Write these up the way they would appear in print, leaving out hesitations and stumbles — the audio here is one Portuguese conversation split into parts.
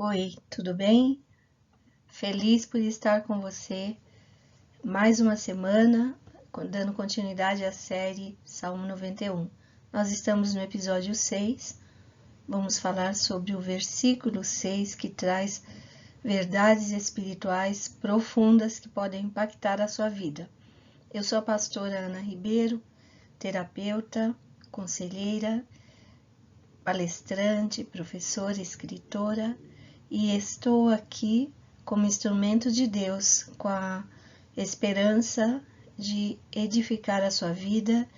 Oi, tudo bem? Feliz por estar com você mais uma semana, dando continuidade à série Salmo 91. Nós estamos no episódio 6, vamos falar sobre o versículo 6 que traz verdades espirituais profundas que podem impactar a sua vida. Eu sou a pastora Ana Ribeiro, terapeuta, conselheira, palestrante, professora, escritora, e estou aqui como instrumento de Deus, com a esperança de edificar a sua vida,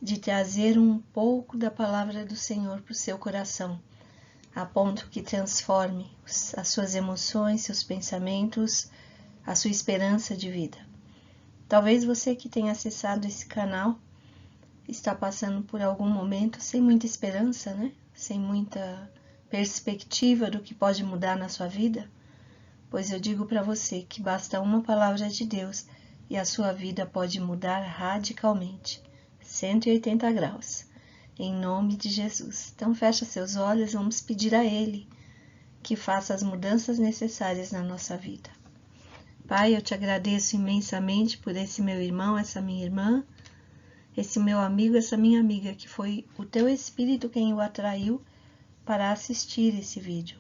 de trazer um pouco da palavra do Senhor para o seu coração, a ponto que transforme as suas emoções, seus pensamentos, a sua esperança de vida. Talvez você que tenha acessado esse canal está passando por algum momento sem muita esperança, né? Sem muita perspectiva do que pode mudar na sua vida. Pois eu digo para você que basta uma palavra de Deus e a sua vida pode mudar radicalmente, 180 graus, em nome de Jesus. Então fecha seus olhos, vamos pedir a Ele que faça as mudanças necessárias na nossa vida. Pai, eu te agradeço imensamente por esse meu irmão, essa minha irmã, esse meu amigo, essa minha amiga, que foi o teu Espírito quem o atraiu para assistir esse vídeo.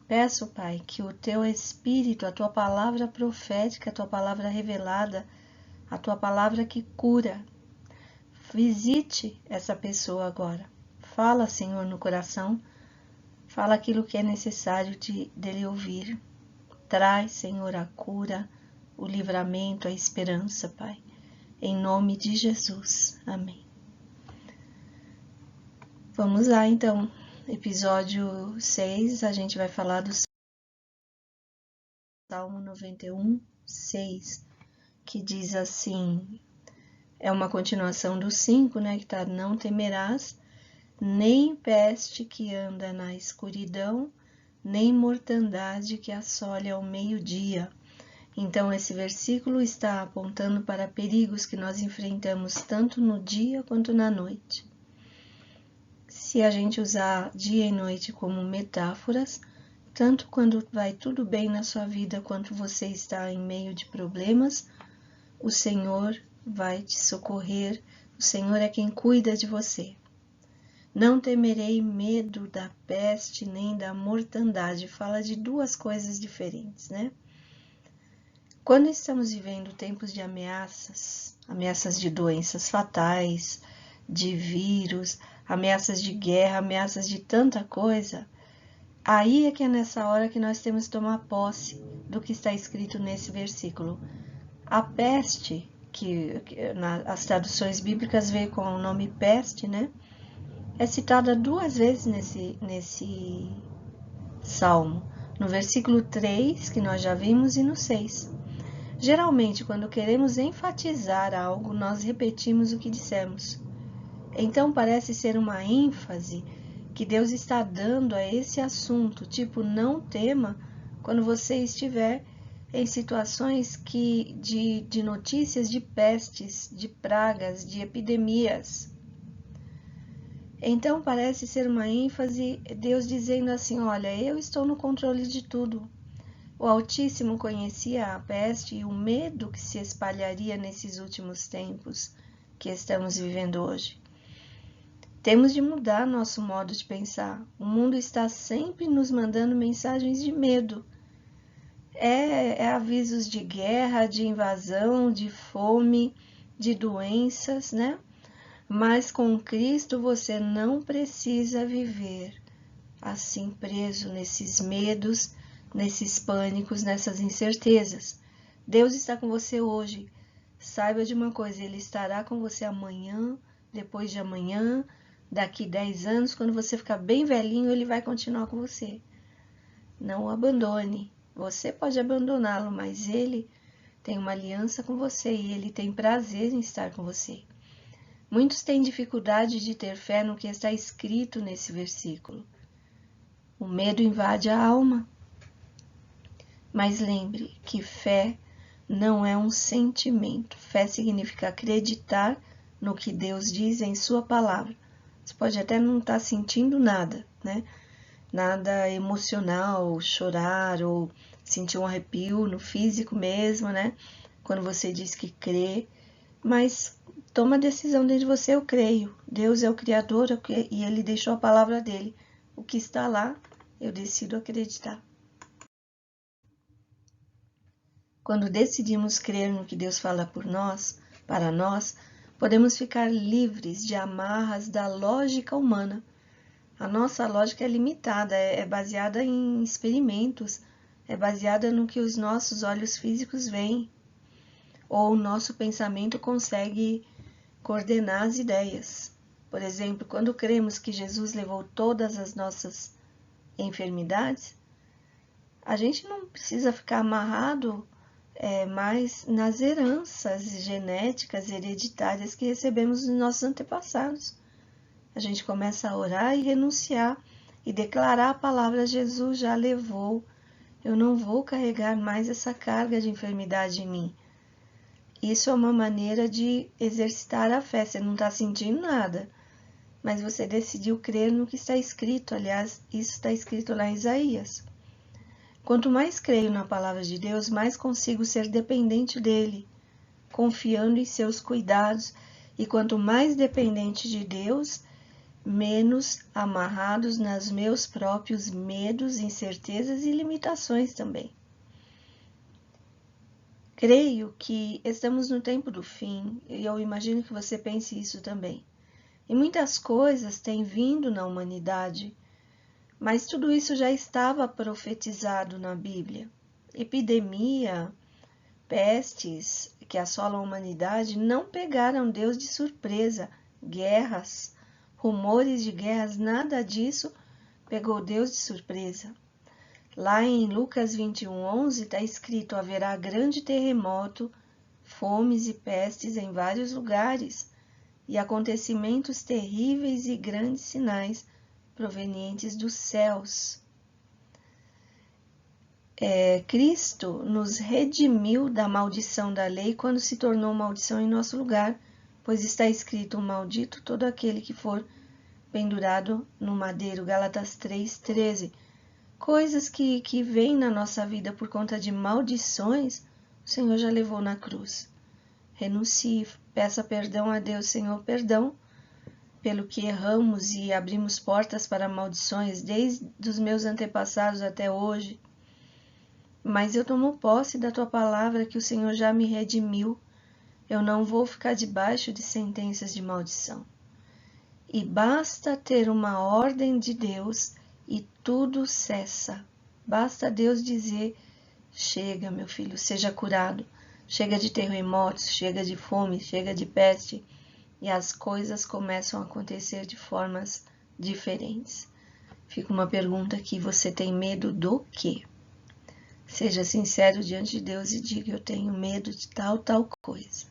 Peço, Pai, que o teu Espírito, a tua palavra profética, a tua palavra revelada, a tua palavra que cura, visite essa pessoa agora. Fala, Senhor, no coração, fala aquilo que é necessário dele ouvir. Traz, Senhor, a cura, o livramento, a esperança, Pai. Em nome de Jesus. Amém. Vamos lá, então. Episódio 6, a gente vai falar do Salmo 91, 6, que diz assim, é uma continuação do 5, né, que tá, não temerás, nem peste que anda na escuridão, nem mortandade que assole ao meio-dia. Então, esse versículo está apontando para perigos que nós enfrentamos tanto no dia quanto na noite. Se a gente usar dia e noite como metáforas, tanto quando vai tudo bem na sua vida quanto você está em meio de problemas, o Senhor vai te socorrer, o Senhor é quem cuida de você. Não temerei medo da peste nem da mortandade, fala de duas coisas diferentes, né? Quando estamos vivendo tempos de ameaças de doenças fatais, de vírus, ameaças de guerra, ameaças de tanta coisa, aí é que é nessa hora que nós temos que tomar posse do que está escrito nesse versículo. A peste, que as traduções bíblicas veem com o nome peste, né? É citada duas vezes nesse salmo. No versículo 3, que nós já vimos, e no 6. Geralmente, quando queremos enfatizar algo, nós repetimos o que dissemos. Então, parece ser uma ênfase que Deus está dando a esse assunto, tipo, não tema quando você estiver em situações de notícias de pestes, de pragas, de epidemias. Então, parece ser uma ênfase, Deus dizendo assim, olha, eu estou no controle de tudo. O Altíssimo conhecia a peste e o medo que se espalharia nesses últimos tempos que estamos vivendo hoje. Temos de mudar nosso modo de pensar. O mundo está sempre nos mandando mensagens de medo. É avisos de guerra, de invasão, de fome, de doenças, né? Mas com Cristo você não precisa viver assim preso nesses medos, nesses pânicos, nessas incertezas. Deus está com você hoje. Saiba de uma coisa, Ele estará com você amanhã, depois de amanhã, daqui 10 anos, quando você ficar bem velhinho, Ele vai continuar com você. Não o abandone. Você pode abandoná-lo, mas Ele tem uma aliança com você e Ele tem prazer em estar com você. Muitos têm dificuldade de ter fé no que está escrito nesse versículo. O medo invade a alma. Mas lembre que fé não é um sentimento. Fé significa acreditar no que Deus diz em sua palavra. Você pode até não estar sentindo nada, né? nada emocional, chorar ou sentir um arrepio no físico mesmo, né? Quando você diz que crê, mas toma a decisão dentro de você, eu creio. Deus é o Criador e Ele deixou a palavra dele. O que está lá, eu decido acreditar. Quando decidimos crer no que Deus fala por nós, para nós, podemos ficar livres de amarras da lógica humana. A nossa lógica é limitada, é baseada em experimentos, é baseada no que os nossos olhos físicos veem, ou o nosso pensamento consegue coordenar as ideias. Por exemplo, quando cremos que Jesus levou todas as nossas enfermidades, a gente não precisa ficar amarrado mais nas heranças genéticas hereditárias que recebemos dos nossos antepassados. A gente começa a orar e renunciar e declarar a palavra: Jesus já levou, eu não vou carregar mais essa carga de enfermidade em mim. Isso é uma maneira de exercitar a fé. Você não está sentindo nada, mas você decidiu crer no que está escrito. Aliás, isso está escrito lá em Isaías. Quanto mais creio na palavra de Deus, mais consigo ser dependente dele, confiando em seus cuidados. E quanto mais dependente de Deus, menos amarrados nos meus próprios medos, incertezas e limitações também. Creio que estamos no tempo do fim, e eu imagino que você pense isso também. E muitas coisas têm vindo na humanidade, mas tudo isso já estava profetizado na Bíblia. Epidemia, pestes que assolam a humanidade não pegaram Deus de surpresa. Guerras, rumores de guerras, nada disso pegou Deus de surpresa. Lá em Lucas 21:11 está escrito: haverá grande terremoto, fomes e pestes em vários lugares, e acontecimentos terríveis e grandes sinais provenientes dos céus. Cristo nos redimiu da maldição da lei quando se tornou maldição em nosso lugar, pois está escrito: maldito todo aquele que for pendurado no madeiro. Gálatas 3:13. Coisas que vêm na nossa vida por conta de maldições, o Senhor já levou na cruz. Renuncie, peça perdão a Deus: Senhor, perdão pelo que erramos e abrimos portas para maldições desde os meus antepassados até hoje. Mas eu tomo posse da tua palavra que o Senhor já me redimiu. Eu não vou ficar debaixo de sentenças de maldição. E basta ter uma ordem de Deus e tudo cessa. Basta Deus dizer: chega, meu filho, seja curado. Chega de terremotos, chega de fome, chega de peste. E as coisas começam a acontecer de formas diferentes. Fica uma pergunta aqui: você tem medo do quê? Seja sincero diante de Deus e diga: eu tenho medo de tal coisa.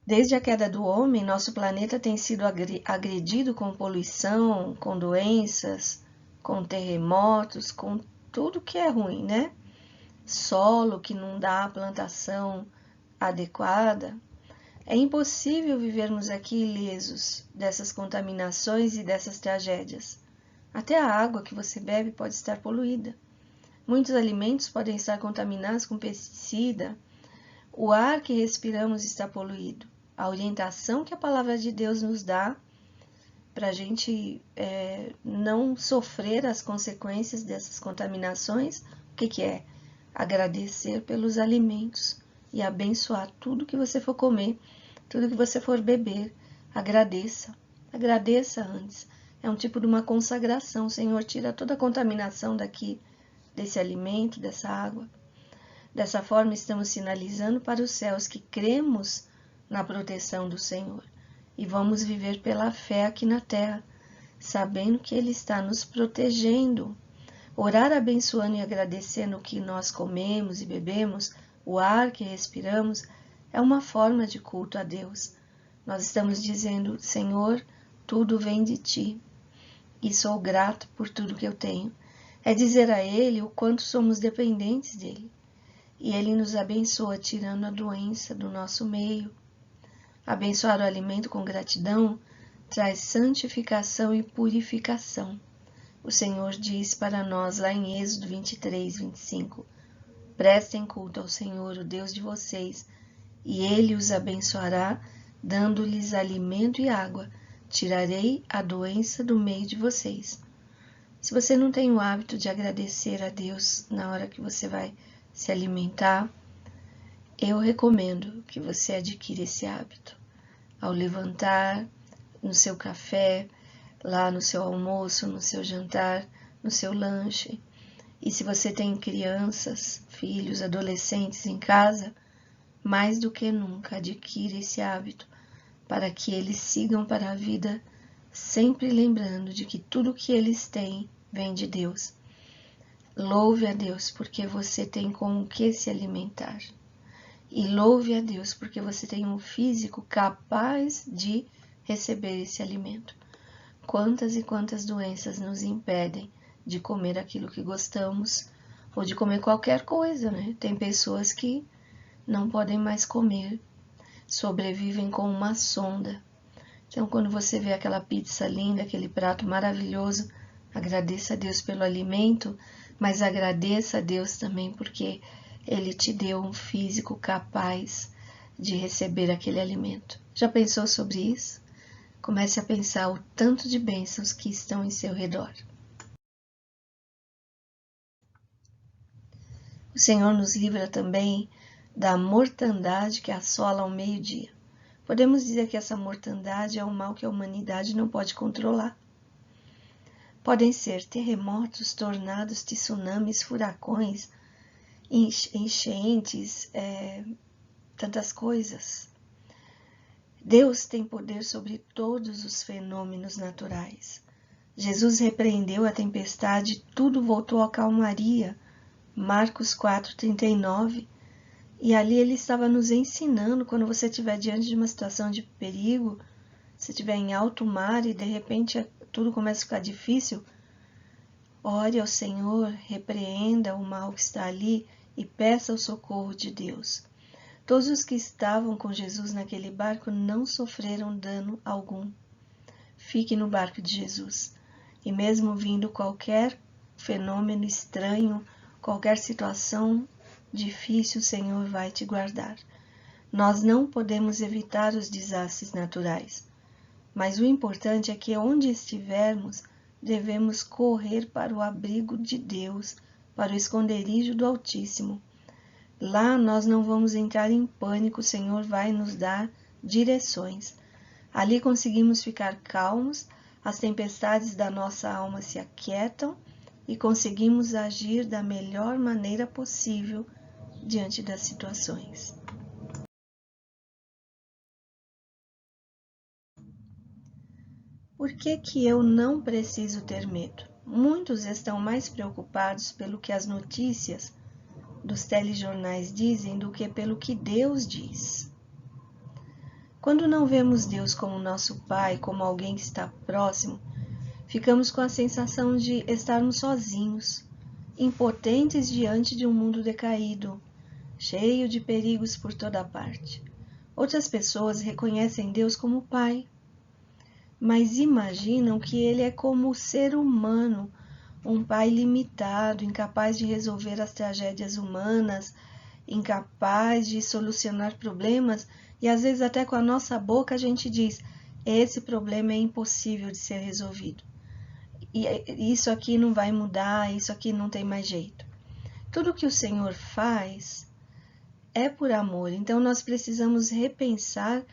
Desde a queda do homem, nosso planeta tem sido agredido com poluição, com doenças, com terremotos, com tudo que é ruim, né? Solo que não dá plantação adequada. É impossível vivermos aqui ilesos dessas contaminações e dessas tragédias. Até a água que você bebe pode estar poluída. Muitos alimentos podem estar contaminados com pesticida. O ar que respiramos está poluído. A orientação que a palavra de Deus nos dá para a gente não sofrer as consequências dessas contaminações, o que é? Agradecer pelos alimentos e abençoar tudo que você for comer, tudo que você for beber. Agradeça antes. É um tipo de uma consagração. Senhor, tira toda a contaminação daqui, desse alimento, dessa água. Dessa forma, estamos sinalizando para os céus que cremos na proteção do Senhor e vamos viver pela fé aqui na terra, sabendo que Ele está nos protegendo. Orar abençoando e agradecendo o que nós comemos e bebemos, o ar que respiramos, é uma forma de culto a Deus. Nós estamos dizendo: Senhor, tudo vem de Ti e sou grato por tudo que eu tenho. É dizer a Ele o quanto somos dependentes dEle. E Ele nos abençoa tirando a doença do nosso meio. Abençoar o alimento com gratidão traz santificação e purificação. O Senhor diz para nós lá em Êxodo 23, 25: prestem culto ao Senhor, o Deus de vocês, e Ele os abençoará, dando-lhes alimento e água. Tirarei a doença do meio de vocês. Se você não tem o hábito de agradecer a Deus na hora que você vai se alimentar, eu recomendo que você adquira esse hábito. Ao levantar, no seu café, lá no seu almoço, no seu jantar, no seu lanche. E se você tem crianças, filhos, adolescentes em casa, mais do que nunca adquira esse hábito para que eles sigam para a vida sempre lembrando de que tudo que eles têm vem de Deus. Louve a Deus porque você tem com o que se alimentar. E louve a Deus porque você tem um físico capaz de receber esse alimento. Quantas e quantas doenças nos impedem de comer aquilo que gostamos ou de comer qualquer coisa, né? Tem pessoas que não podem mais comer, sobrevivem com uma sonda. Então, quando você vê aquela pizza linda, aquele prato maravilhoso, agradeça a Deus pelo alimento, mas agradeça a Deus também porque Ele te deu um físico capaz de receber aquele alimento. Já pensou sobre isso? Comece a pensar o tanto de bênçãos que estão em seu redor. O Senhor nos livra também da mortandade que assola ao meio-dia. Podemos dizer que essa mortandade é um mal que a humanidade não pode controlar. Podem ser terremotos, tornados, tsunamis, furacões, enchentes, tantas coisas. Deus tem poder sobre todos os fenômenos naturais. Jesus repreendeu a tempestade e tudo voltou à calmaria. Marcos 4:39. E ali ele estava nos ensinando, quando você estiver diante de uma situação de perigo, se estiver em alto mar e de repente tudo começa a ficar difícil, ore ao Senhor, repreenda o mal que está ali e peça o socorro de Deus. Todos os que estavam com Jesus naquele barco não sofreram dano algum. Fique no barco de Jesus. E mesmo vindo qualquer fenômeno estranho, qualquer situação difícil, o Senhor vai te guardar. Nós não podemos evitar os desastres naturais, mas o importante é que onde estivermos, devemos correr para o abrigo de Deus, para o esconderijo do Altíssimo. Lá nós não vamos entrar em pânico, o Senhor vai nos dar direções. Ali conseguimos ficar calmos, as tempestades da nossa alma se aquietam e conseguimos agir da melhor maneira possível diante das situações. Por que eu não preciso ter medo? Muitos estão mais preocupados pelo que as notícias dos telejornais dizem do que pelo que Deus diz. Quando não vemos Deus como nosso Pai, como alguém que está próximo, ficamos com a sensação de estarmos sozinhos, impotentes diante de um mundo decaído, cheio de perigos por toda parte. Outras pessoas reconhecem Deus como Pai, mas imaginam que Ele é como o ser humano, um pai limitado, incapaz de resolver as tragédias humanas, incapaz de solucionar problemas, e às vezes até com a nossa boca a gente diz: esse problema é impossível de ser resolvido. E isso aqui não vai mudar, isso aqui não tem mais jeito. Tudo que o Senhor faz é por amor, então nós precisamos repensar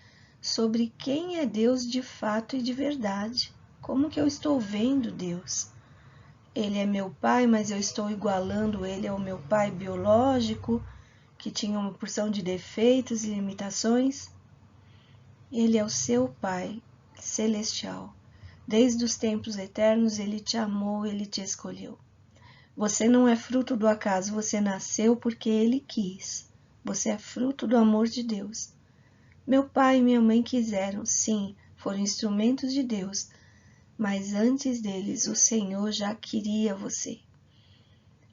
sobre quem é Deus de fato e de verdade. Como que eu estou vendo Deus? Ele é meu pai, mas eu estou igualando ele ao meu pai biológico, que tinha uma porção de defeitos e limitações? Ele é o seu Pai celestial. Desde os tempos eternos, Ele te amou, Ele te escolheu. Você não é fruto do acaso, você nasceu porque Ele quis. Você é fruto do amor de Deus. Meu pai e minha mãe quiseram, sim, foram instrumentos de Deus, mas antes deles o Senhor já queria você.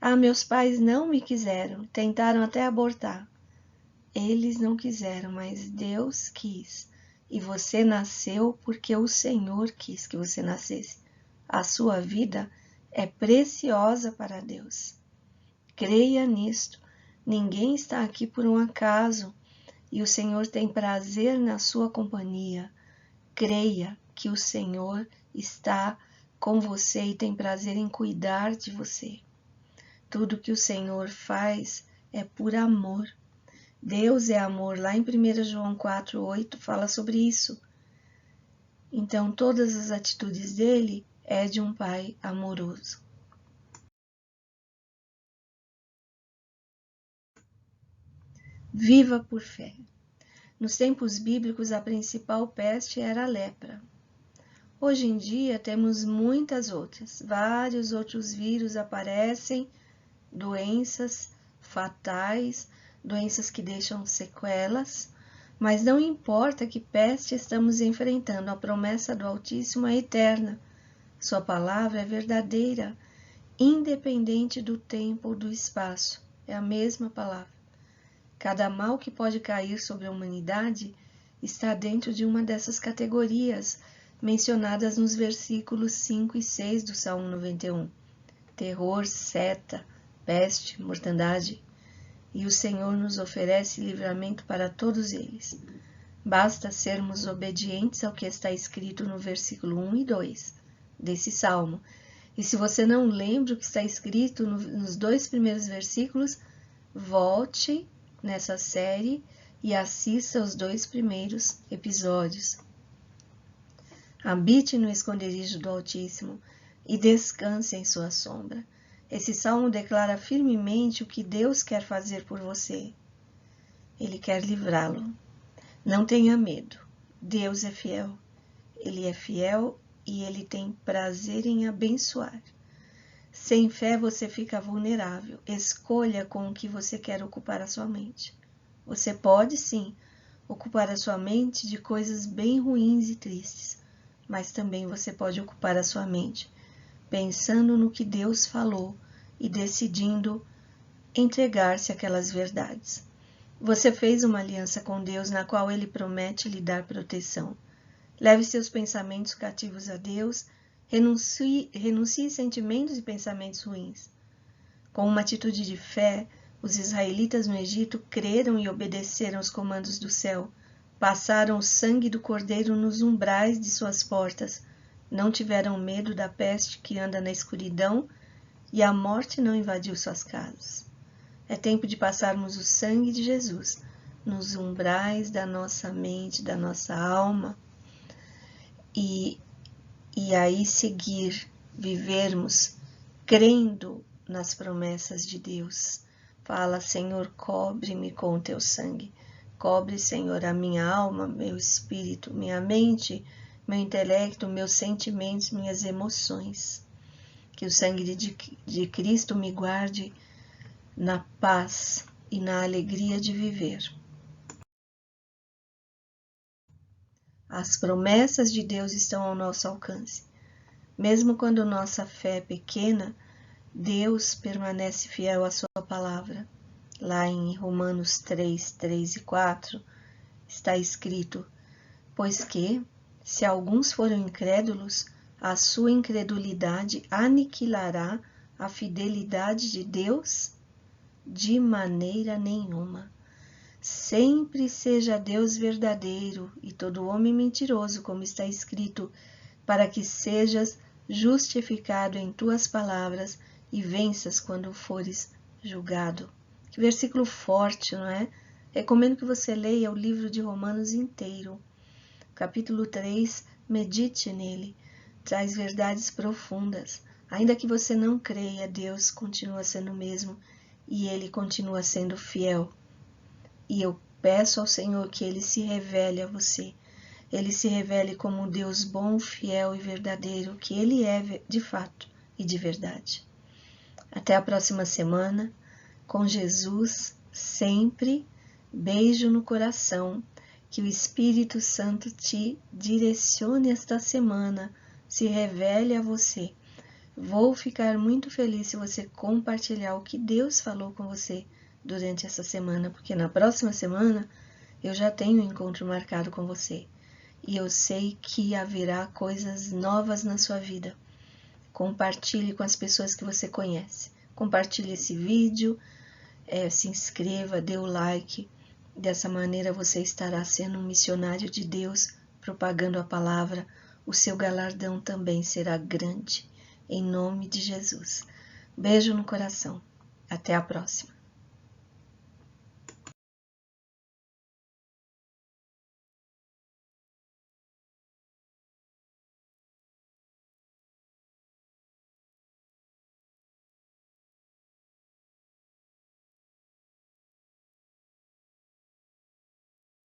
Ah, meus pais não me quiseram, tentaram até abortar. Eles não quiseram, mas Deus quis. e você nasceu porque o Senhor quis que você nascesse. A sua vida é preciosa para Deus. Creia nisto. Ninguém está aqui por um acaso e o Senhor tem prazer na sua companhia. Creia que o Senhor está com você e tem prazer em cuidar de você. Tudo que o Senhor faz é por amor. Deus é amor. Lá em 1 João 4:8 fala sobre isso. Então, todas as atitudes dele é de um pai amoroso. Viva por fé. Nos tempos bíblicos, a principal peste era a lepra. Hoje em dia, temos muitas outras. Vários outros vírus aparecem, doenças fatais, doenças que deixam sequelas, mas não importa que peste estamos enfrentando, a promessa do Altíssimo é eterna. Sua palavra é verdadeira, independente do tempo ou do espaço. É a mesma palavra. Cada mal que pode cair sobre a humanidade está dentro de uma dessas categorias mencionadas nos versículos 5 e 6 do Salmo 91. Terror, seta, peste, mortandade. E o Senhor nos oferece livramento para todos eles. Basta sermos obedientes ao que está escrito no versículo 1 e 2 desse Salmo. E se você não lembra o que está escrito nos 2 primeiros versículos, volte nessa série e assista os 2 primeiros episódios. Habite no esconderijo do Altíssimo e descanse em sua sombra. Esse salmo declara firmemente o que Deus quer fazer por você. Ele quer livrá-lo. Não tenha medo. Deus é fiel. Ele é fiel e ele tem prazer em abençoar. Sem fé você fica vulnerável. Escolha com o que você quer ocupar a sua mente. Você pode, sim, ocupar a sua mente de coisas bem ruins e tristes, mas também você pode ocupar a sua mente pensando no que Deus falou e decidindo entregar-se àquelas verdades. Você fez uma aliança com Deus na qual Ele promete lhe dar proteção. Leve seus pensamentos cativos a Deus, renuncie sentimentos e pensamentos ruins. Com uma atitude de fé, os israelitas no Egito creram e obedeceram os comandos do céu, passaram o sangue do cordeiro nos umbrais de suas portas, não tiveram medo da peste que anda na escuridão e a morte não invadiu suas casas. É tempo de passarmos o sangue de Jesus nos umbrais da nossa mente, da nossa alma, e aí seguir, vivermos crendo nas promessas de Deus. Fala, Senhor, cobre-me com o teu sangue. Cobre, Senhor, a minha alma, meu espírito, minha mente, meu intelecto, meus sentimentos, minhas emoções. Que o sangue de Cristo me guarde na paz e na alegria de viver. As promessas de Deus estão ao nosso alcance. Mesmo quando nossa fé é pequena, Deus permanece fiel à sua palavra. Lá em Romanos 3, 3 e 4, está escrito: pois que, se alguns foram incrédulos, a sua incredulidade aniquilará a fidelidade de Deus? De maneira nenhuma. Sempre seja Deus verdadeiro e todo homem mentiroso, como está escrito, para que sejas justificado em tuas palavras e venças quando fores julgado. Que versículo forte, não é? Recomendo que você leia o livro de Romanos inteiro. Capítulo 3, medite nele. Traz verdades profundas. Ainda que você não creia, Deus continua sendo o mesmo e Ele continua sendo fiel. E eu peço ao Senhor que Ele se revele a você. Ele se revele como um Deus bom, fiel e verdadeiro, que Ele é de fato e de verdade. Até a próxima semana, com Jesus sempre. Beijo no coração. Que o Espírito Santo te direcione esta semana, se revele a você. Vou ficar muito feliz se você compartilhar o que Deus falou com você durante essa semana, porque na próxima semana eu já tenho um encontro marcado com você. e eu sei que haverá coisas novas na sua vida. Compartilhe com as pessoas que você conhece. Compartilhe esse vídeo, se inscreva, dê o like. Dessa maneira você estará sendo um missionário de Deus, propagando a palavra. O seu galardão também será grande, em nome de Jesus. Beijo no coração. Até a próxima.